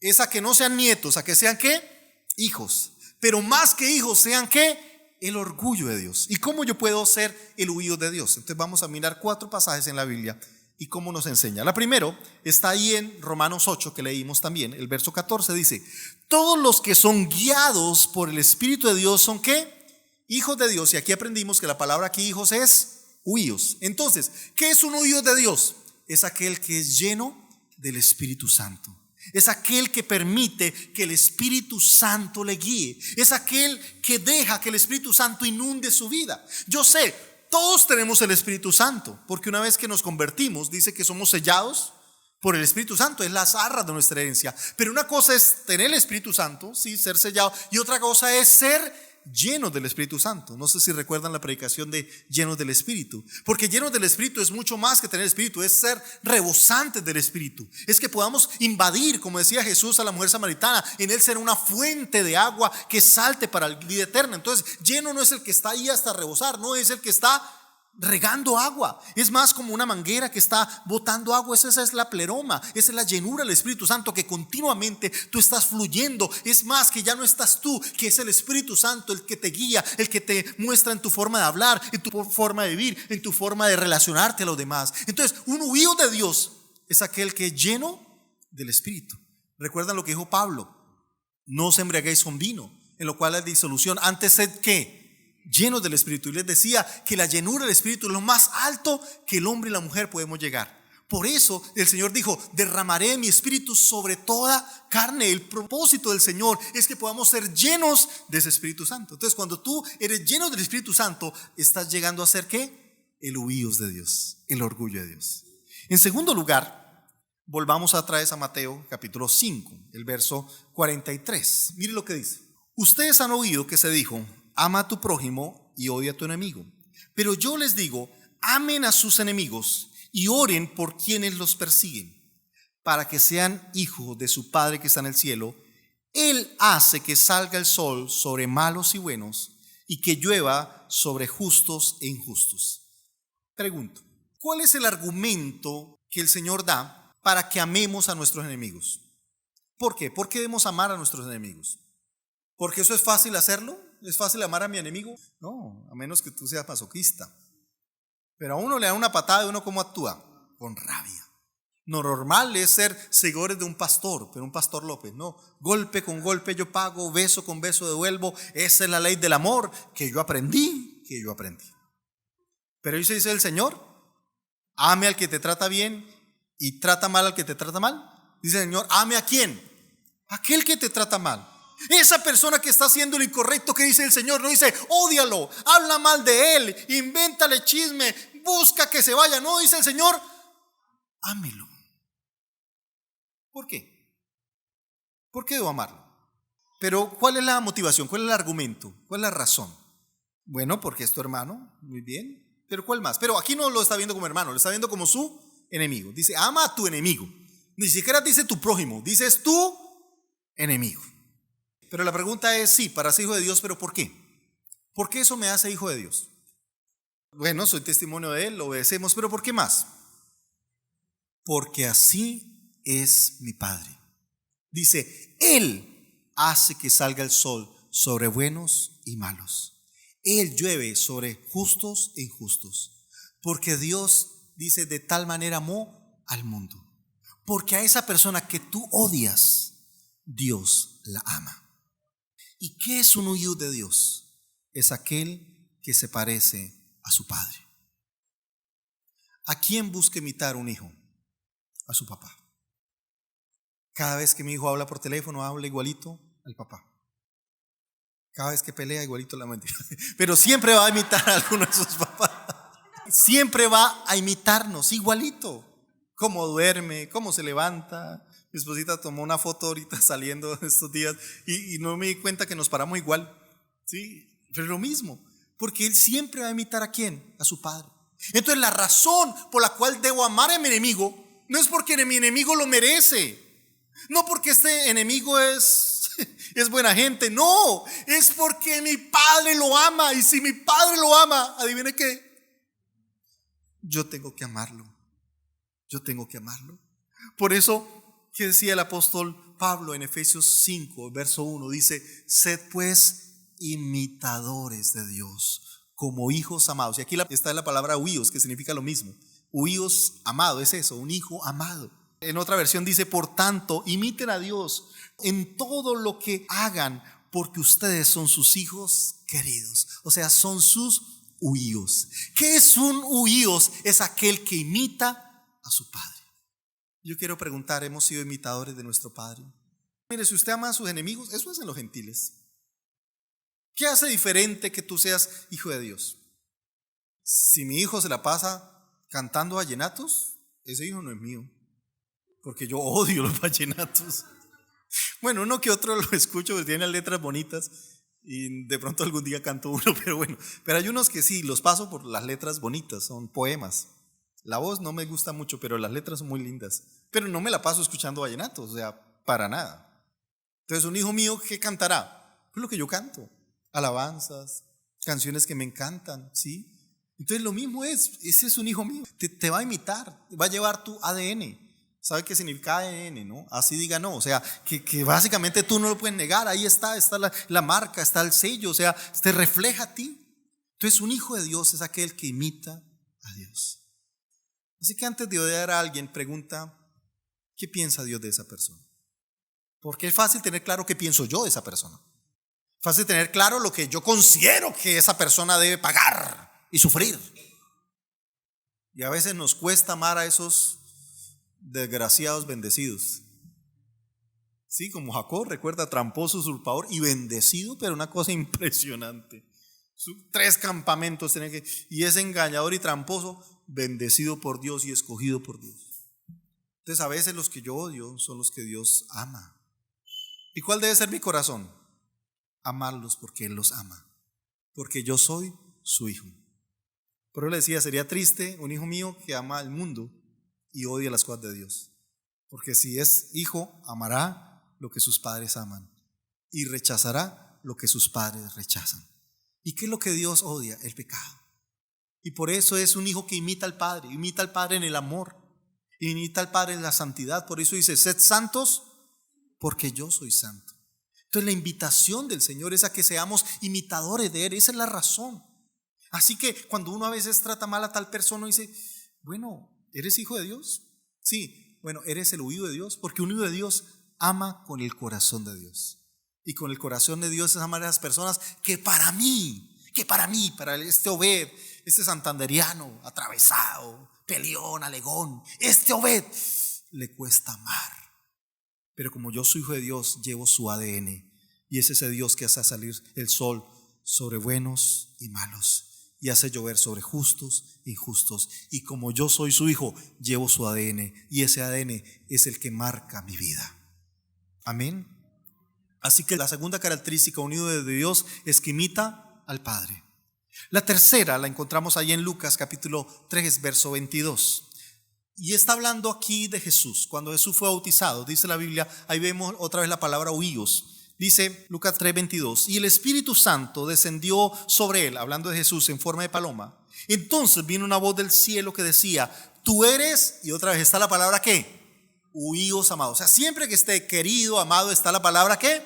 Es a que no sean nietos, a que sean ¿qué? Hijos. Pero más que hijos, sean ¿qué? El orgullo de Dios. ¿Y cómo yo puedo ser el huío de Dios? Entonces vamos a mirar 4 pasajes en la Biblia y cómo nos enseña. La primero está ahí en Romanos 8, que leímos también. El verso 14 dice: todos los que son guiados por el Espíritu de Dios son ¿qué? Hijos de Dios. Y aquí aprendimos que la palabra aquí hijos es huíos. Entonces, ¿qué es un huío de Dios? Es aquel que es lleno del Espíritu Santo. Es aquel que permite que el Espíritu Santo le guíe. Es aquel que deja que el Espíritu Santo inunde su vida. Yo sé, todos tenemos el Espíritu Santo, porque una vez que nos convertimos, dice que somos sellados por el Espíritu Santo. Es las arras de nuestra herencia. Pero una cosa es tener el Espíritu Santo, sí, ser sellado, y otra cosa es ser llenos del Espíritu Santo. No sé si recuerdan la predicación de llenos del Espíritu, porque llenos del Espíritu es mucho más que tener Espíritu, es ser rebosantes del Espíritu, es que podamos invadir, como decía Jesús a la mujer samaritana, en él será una fuente de agua que salte para la vida eterna. Entonces, lleno no es el que está ahí hasta rebosar, no es el que está regando agua, es más como una manguera que está botando agua. Esa es la pleroma, esa es la llenura del Espíritu Santo, que continuamente tú estás fluyendo. Es más que ya no estás tú, que es el Espíritu Santo el que te guía, el que te muestra en tu forma de hablar, en tu forma de vivir, en tu forma de relacionarte a los demás. Entonces, un huío de Dios es aquel que es lleno del Espíritu. ¿Recuerdan lo que dijo Pablo? No os embriaguéis con vino, en lo cual es disolución, antes sed ¿qué? Llenos del Espíritu. Y les decía que la llenura del Espíritu es lo más alto que el hombre y la mujer podemos llegar. Por eso el Señor dijo: derramaré mi espíritu sobre toda carne. El propósito del Señor es que podamos ser llenos de ese Espíritu Santo. Entonces, cuando tú eres lleno del Espíritu Santo, estás llegando a ser ¿qué? El huíos de Dios, el orgullo de Dios. En segundo lugar, volvamos otra vez a Mateo capítulo 5, el verso 43. Mire lo que dice: ustedes han oído que se dijo: ama a tu prójimo y odia a tu enemigo. Pero yo les digo: amen a sus enemigos y oren por quienes los persiguen, para que sean hijos de su Padre que está en el cielo. Él hace que salga el sol sobre malos y buenos, y que llueva sobre justos e injustos. Pregunto, ¿cuál es el argumento que el Señor da para que amemos a nuestros enemigos? ¿Por qué? ¿Por qué debemos amar a nuestros enemigos? ¿Porque eso es fácil hacerlo? ¿Es fácil amar a mi enemigo? No, a menos que tú seas masoquista. Pero a uno le da una patada y uno ¿cómo actúa? Con rabia. Lo normal es ser seguidores de un pastor, pero un pastor López, no. Golpe con golpe yo pago, beso con beso devuelvo. Esa es la ley del amor que yo aprendí. Pero dice el Señor: ame al que te trata bien y trata mal al que te trata mal. Dice el Señor: ame ¿a quién? Aquel que te trata mal. Esa persona que está haciendo lo incorrecto, ¿qué dice el Señor? No dice: ódialo, habla mal de él, invéntale chisme, busca que se vaya. No, dice el Señor: ámelo. ¿Por qué? ¿Por qué debo amarlo? Pero ¿cuál es la motivación? ¿Cuál es el argumento? ¿Cuál es la razón? Bueno, porque es tu hermano, muy bien. Pero ¿cuál más? Pero aquí no lo está viendo como hermano, lo está viendo como su enemigo. Dice: ama a tu enemigo. Ni siquiera dice tu prójimo, dice es tu enemigo. Pero la pregunta es: sí, para ser hijo de Dios, pero ¿por qué? ¿Por qué eso me hace hijo de Dios? Bueno, soy testimonio de Él, lo obedecemos, pero ¿por qué más? Porque así es mi Padre. Dice: Él hace que salga el sol sobre buenos y malos. Él llueve sobre justos e injustos. Porque Dios, dice, de tal manera amó al mundo. Porque a esa persona que tú odias, Dios la ama. ¿Y qué es un hijo de Dios? Es aquel que se parece a su padre. ¿A quién busca imitar un hijo? A su papá. Cada vez que mi hijo habla por teléfono, habla igualito al papá. Cada vez que pelea, igualito la mentira. Pero siempre va a imitar a alguno de sus papás. Siempre va a imitarnos igualito. Cómo duerme, cómo se levanta. Mi esposita tomó una foto ahorita saliendo estos días y no me di cuenta que nos paramos igual. Sí, pero lo mismo. Porque él siempre va a imitar ¿a quién? A su padre. Entonces la razón por la cual debo amar a mi enemigo no es porque mi enemigo lo merece. No porque este enemigo es buena gente. No, es porque mi padre lo ama. Y si mi padre lo ama, adivine qué, yo tengo que amarlo. Por eso, ¿qué decía el apóstol Pablo en Efesios 5, verso 1? Dice: sed pues imitadores de Dios como hijos amados. Y aquí está la palabra huíos, que significa lo mismo. Huíos amado, es eso, un hijo amado. En otra versión dice: por tanto, imiten a Dios en todo lo que hagan, porque ustedes son sus hijos queridos. O sea, son sus huíos. ¿Qué es un huíos? Es aquel que imita a su padre. Yo quiero preguntar: ¿hemos sido imitadores de nuestro Padre? Mire, si usted ama a sus enemigos, eso hacen los gentiles. ¿Qué hace diferente que tú seas hijo de Dios? Si mi hijo se la pasa cantando vallenatos, ese hijo no es mío, porque yo odio los vallenatos. Bueno, uno que otro lo escucho, que tiene letras bonitas y de pronto algún día canto uno, pero bueno. Pero hay unos que sí, los paso por las letras bonitas, son poemas. La voz no me gusta mucho, pero las letras son muy lindas. Pero no me la paso escuchando vallenatos, o sea, para nada. Entonces, un hijo mío, ¿qué cantará? Pues lo que yo canto, alabanzas, canciones que me encantan, ¿sí? Entonces lo mismo ese es un hijo mío, te va a imitar, va a llevar tu ADN. ¿Sabe qué significa ADN, no? Así diga no, o sea, que básicamente tú no lo puedes negar, ahí está la marca, está el sello, o sea, te refleja a ti. Entonces un hijo de Dios es aquel que imita a Dios. Así que antes de odiar a alguien, pregunta: ¿qué piensa Dios de esa persona? Porque es fácil tener claro qué pienso yo de esa persona. Fácil tener claro lo que yo considero que esa persona debe pagar y sufrir. Y a veces nos cuesta amar a esos desgraciados bendecidos. Sí, como Jacob, recuerda, tramposo, usurpador y bendecido, pero una cosa impresionante. 3 campamentos tenía que, y es engañador y tramposo, bendecido por Dios y escogido por Dios. Entonces a veces los que yo odio son los que Dios ama. ¿Y cuál debe ser mi corazón? Amarlos porque Él los ama, porque yo soy su hijo. Por eso le decía, sería triste un hijo mío que ama al mundo y odia las cosas de Dios, porque si es hijo, amará lo que sus padres aman y rechazará lo que sus padres rechazan. ¿Y qué es lo que Dios odia? El pecado. Y por eso es un hijo que imita al Padre en el amor, imita al Padre en la santidad. Por eso dice, sed santos porque yo soy santo. Entonces la invitación del Señor es a que seamos imitadores de Él. Esa es la razón. Así que cuando uno a veces trata mal a tal persona, dice, bueno, ¿eres hijo de Dios? Sí, bueno, eres el huido de Dios, porque un hijo de Dios ama con el corazón de Dios. Y con el corazón de Dios es amar a las personas que para mí, para este Obed, este santanderiano, atravesado, peleón, alegón, este Obed, le cuesta amar. Pero como yo soy hijo de Dios, llevo su ADN. Y es ese Dios que hace salir el sol sobre buenos y malos, y hace llover sobre justos e injustos. Y como yo soy su hijo, llevo su ADN, y ese ADN es el que marca mi vida. Amén. Así que la segunda característica unido de Dios es que imita al Padre. La tercera la encontramos ahí en Lucas capítulo 3 verso 22. Y está hablando aquí de Jesús. Cuando Jesús fue bautizado, dice la Biblia, ahí vemos otra vez la palabra huíos. Dice Lucas 3:22, y el Espíritu Santo descendió sobre él, hablando de Jesús en forma de paloma. Entonces vino una voz del cielo que decía, tú eres, y otra vez está la palabra ¿qué? Huíos, amado. O sea, siempre que esté querido, amado, está la palabra ¿qué?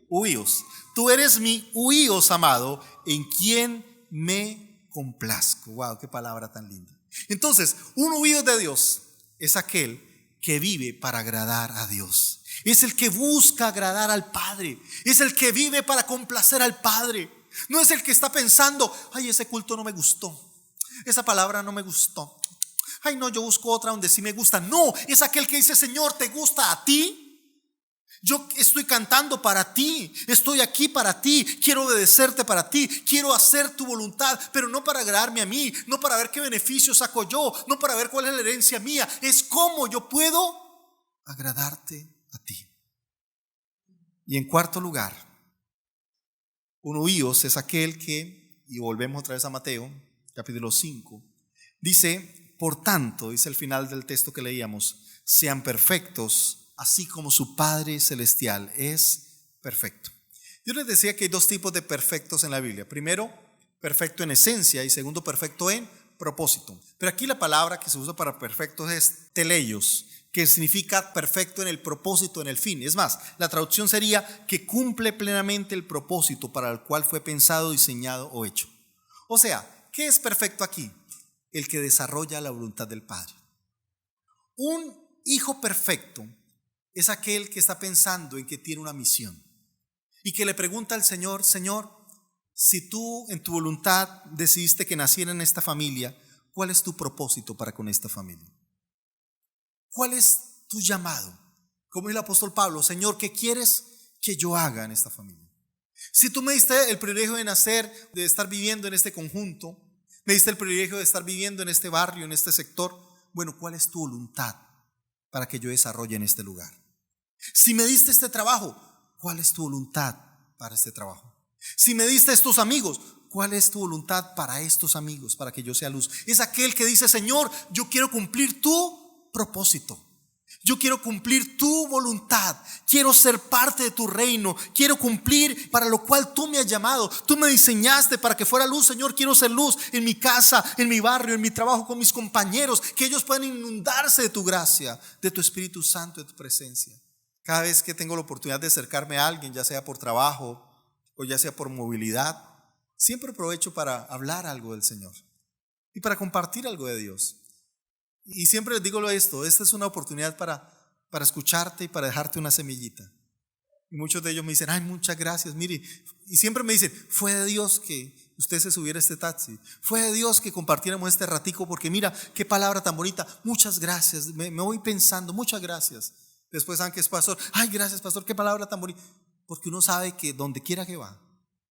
Huíos. Tú eres mi huíos, amado, en quien me complazco. Wow, qué palabra tan linda. Entonces, un huíos de Dios es aquel que vive para agradar a Dios. Es el que busca agradar al Padre. Es el que vive para complacer al Padre. No es el que está pensando, ay, ese culto no me gustó, esa palabra no me gustó, ay no, yo busco otra donde sí me gusta. No, es aquel que dice, Señor, ¿te gusta a ti? Yo estoy cantando para ti, estoy aquí para ti, quiero obedecerte para ti, quiero hacer tu voluntad, pero no para agradarme a mí, no para ver qué beneficio saco yo, no para ver cuál es la herencia mía, es cómo yo puedo agradarte a ti. Y en cuarto lugar, un huíos es aquel que, y volvemos otra vez a Mateo capítulo 5, dice, por tanto, dice el final del texto que leíamos, sean perfectos así como su Padre Celestial es perfecto. Yo les decía que hay 2 tipos de perfectos en la Biblia. Primero, perfecto en esencia, y segundo, perfecto en propósito. Pero aquí la palabra que se usa para perfectos es teleios, que significa perfecto en el propósito, en el fin. Es más, la traducción sería que cumple plenamente el propósito para el cual fue pensado, diseñado o hecho. O sea, ¿qué es perfecto aquí? El que desarrolla la voluntad del Padre. Un hijo perfecto es aquel que está pensando en que tiene una misión y que le pregunta al Señor, Señor, si tú en tu voluntad decidiste que naciera en esta familia, ¿cuál es tu propósito para con esta familia? ¿Cuál es tu llamado? Como el apóstol Pablo, Señor, ¿qué quieres que yo haga en esta familia? Si tú me diste el privilegio de nacer, de estar viviendo en este conjunto, me diste el privilegio de estar viviendo en este barrio, en este sector, bueno, ¿cuál es tu voluntad para que yo desarrolle en este lugar? Si me diste este trabajo, ¿cuál es tu voluntad para este trabajo? Si me diste estos amigos, ¿cuál es tu voluntad para estos amigos, para que yo sea luz? Es aquel que dice, Señor, yo quiero cumplir tu propósito. Yo quiero cumplir tu voluntad, quiero ser parte de tu reino, quiero cumplir para lo cual tú me has llamado. Tú me diseñaste para que fuera luz, Señor, quiero ser luz en mi casa, en mi barrio, en mi trabajo con mis compañeros, que ellos puedan inundarse de tu gracia, de tu Espíritu Santo, de tu presencia. Cada vez que tengo la oportunidad de acercarme a alguien, ya sea por trabajo o ya sea por movilidad, siempre aprovecho para hablar algo del Señor y para compartir algo de Dios. Y siempre les digo esto, esta es una oportunidad para escucharte y para dejarte una semillita. Y muchos de ellos me dicen, ay, muchas gracias, mire, y siempre me dicen, fue de Dios que usted se subiera a este taxi. Fue de Dios que compartiéramos este ratico, porque mira, qué palabra tan bonita. Muchas gracias, me voy pensando, muchas gracias. Después saben que es pastor. Ay, gracias pastor, qué palabra tan bonita. Porque uno sabe que donde quiera que va,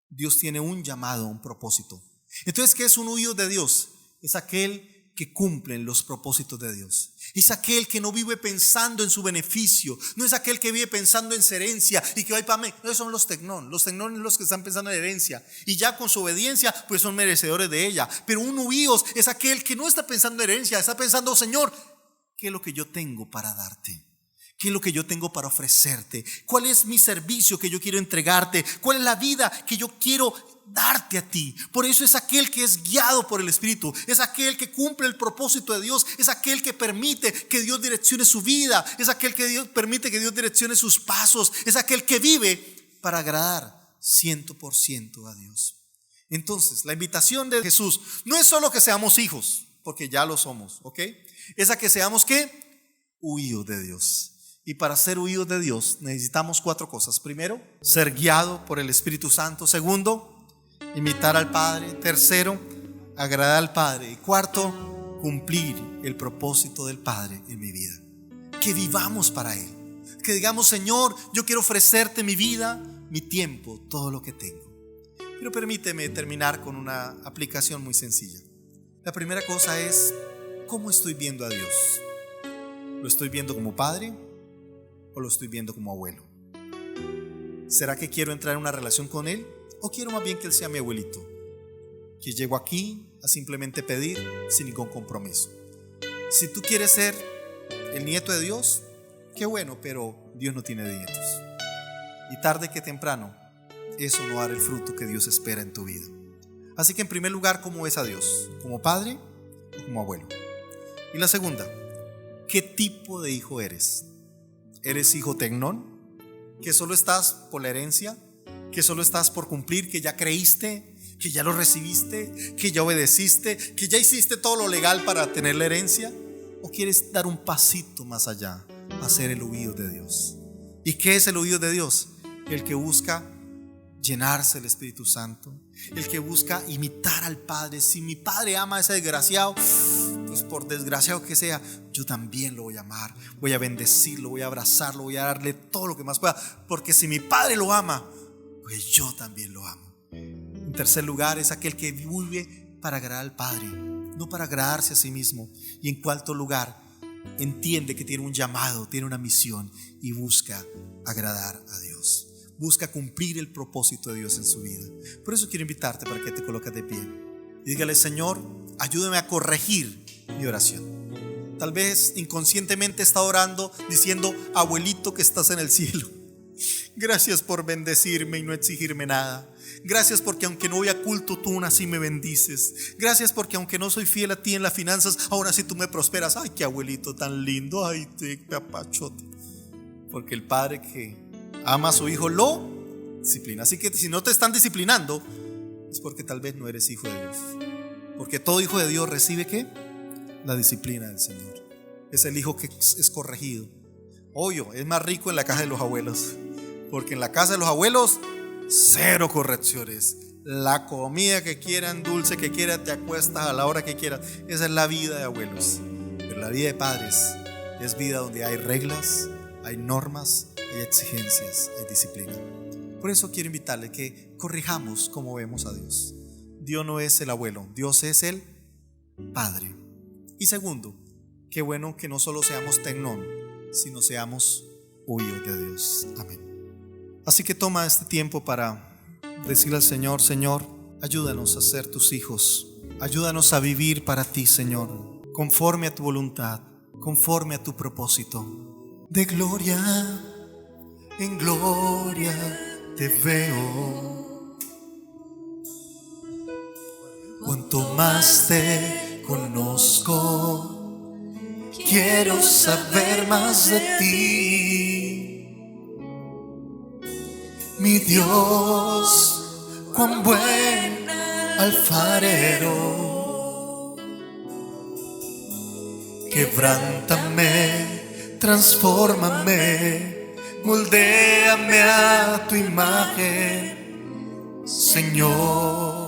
Dios tiene un llamado, un propósito. Entonces, ¿qué es un huido de Dios? Es aquel que cumple los propósitos de Dios. Es aquel que no vive pensando en su beneficio. No es aquel que vive pensando en su herencia y que va para mí. No, son los tecnón. Los tecnón son los que están pensando en herencia. Y ya con su obediencia, pues son merecedores de ella. Pero un huíos es aquel que no está pensando en herencia. Está pensando, Señor, ¿qué es lo que yo tengo para darte? ¿Qué es lo que yo tengo para ofrecerte? ¿Cuál es mi servicio que yo quiero entregarte? ¿Cuál es la vida que yo quiero darte a ti? Por eso es aquel que es guiado por el Espíritu. Es aquel que cumple el propósito de Dios. Es aquel que permite que Dios direccione su vida. Es aquel que permite que Dios direccione sus pasos. Es aquel que vive para agradar 100% a Dios. Entonces, la invitación de Jesús no es solo que seamos hijos, porque ya lo somos, ¿ok? Es a que seamos, ¿qué? Huidos de Dios. Y para ser huidos de Dios necesitamos 4 cosas. Primero, ser guiado por el Espíritu Santo. Segundo, imitar al Padre. Tercero, agradar al Padre. Y cuarto, cumplir el propósito del Padre en mi vida. Que vivamos para Él. Que digamos, Señor, yo quiero ofrecerte mi vida, mi tiempo, todo lo que tengo. Pero permíteme terminar con una aplicación muy sencilla. La primera cosa es, ¿cómo estoy viendo a Dios? ¿Lo estoy viendo como padre o lo estoy viendo como abuelo? ¿Será que quiero entrar en una relación con Él o quiero más bien que Él sea mi abuelito? Que llego aquí a simplemente pedir sin ningún compromiso. Si tú quieres ser el nieto de Dios, qué bueno, pero Dios no tiene nietos. Y tarde que temprano, eso no hará el fruto que Dios espera en tu vida. Así que en primer lugar, ¿cómo ves a Dios? ¿Como padre o como abuelo? Y la segunda, ¿qué tipo de hijo eres? ¿Eres hijo tecnón? ¿Que solo estás por la herencia? ¿Que solo estás por cumplir? ¿Que ya creíste? ¿Que ya lo recibiste? ¿Que ya obedeciste? ¿Que ya hiciste todo lo legal para tener la herencia? ¿O quieres dar un pasito más allá a ser el huido de Dios? ¿Y qué es el huido de Dios? El que busca llenarse del Espíritu Santo, el que busca imitar al Padre. Si mi padre ama a ese desgraciado, pues por desgraciado que sea, yo también lo voy a amar, voy a bendecirlo, voy a abrazarlo, voy a darle todo lo que más pueda, porque si mi padre lo ama, pues yo también lo amo. En tercer lugar, es aquel que vive para agradar al Padre, no para agradarse a sí mismo. Y en cuarto lugar, entiende que tiene un llamado, tiene una misión y busca agradar a Dios. Busca cumplir el propósito de Dios en su vida. Por eso quiero invitarte para que te coloques de pie y dígale: Señor, ayúdame a corregir mi oración. Tal vez inconscientemente está orando diciendo: abuelito que estás en el cielo, gracias por bendecirme y no exigirme nada. Gracias porque aunque no voy a culto, tú aún así me bendices. Gracias porque aunque no soy fiel a ti en las finanzas, aún así tú me prosperas. Ay, qué abuelito tan lindo. Ay, te papachote. Porque el padre que ama a su hijo lo disciplina. Así que si no te están disciplinando, es porque tal vez no eres hijo de Dios. Porque todo hijo de Dios recibe ¿qué? La disciplina del Señor. Es el hijo que es corregido. Obvio, es más rico en la casa de los abuelos, porque en la casa de los abuelos, 0 correcciones. La comida que quieran, dulce que quieran, te acuestas a la hora que quieras. Esa es la vida de abuelos. Pero la vida de padres es vida donde hay reglas, hay normas, hay exigencias, hay disciplina. Por eso quiero invitarle que corrijamos cómo vemos a Dios. Dios no es el abuelo, Dios es el Padre. Y segundo, qué bueno que no solo seamos tecnón, sino seamos huidos de Dios. Amén. Así que toma este tiempo para decirle al Señor: Señor, ayúdanos a ser tus hijos. Ayúdanos a vivir para ti, Señor, conforme a tu voluntad, conforme a tu propósito. De gloria en gloria te veo. Cuanto más te conozco, quiero saber más de ti. Mi Dios, cuán buen alfarero. Quebrántame, transfórmame, moldéame a tu imagen, Señor.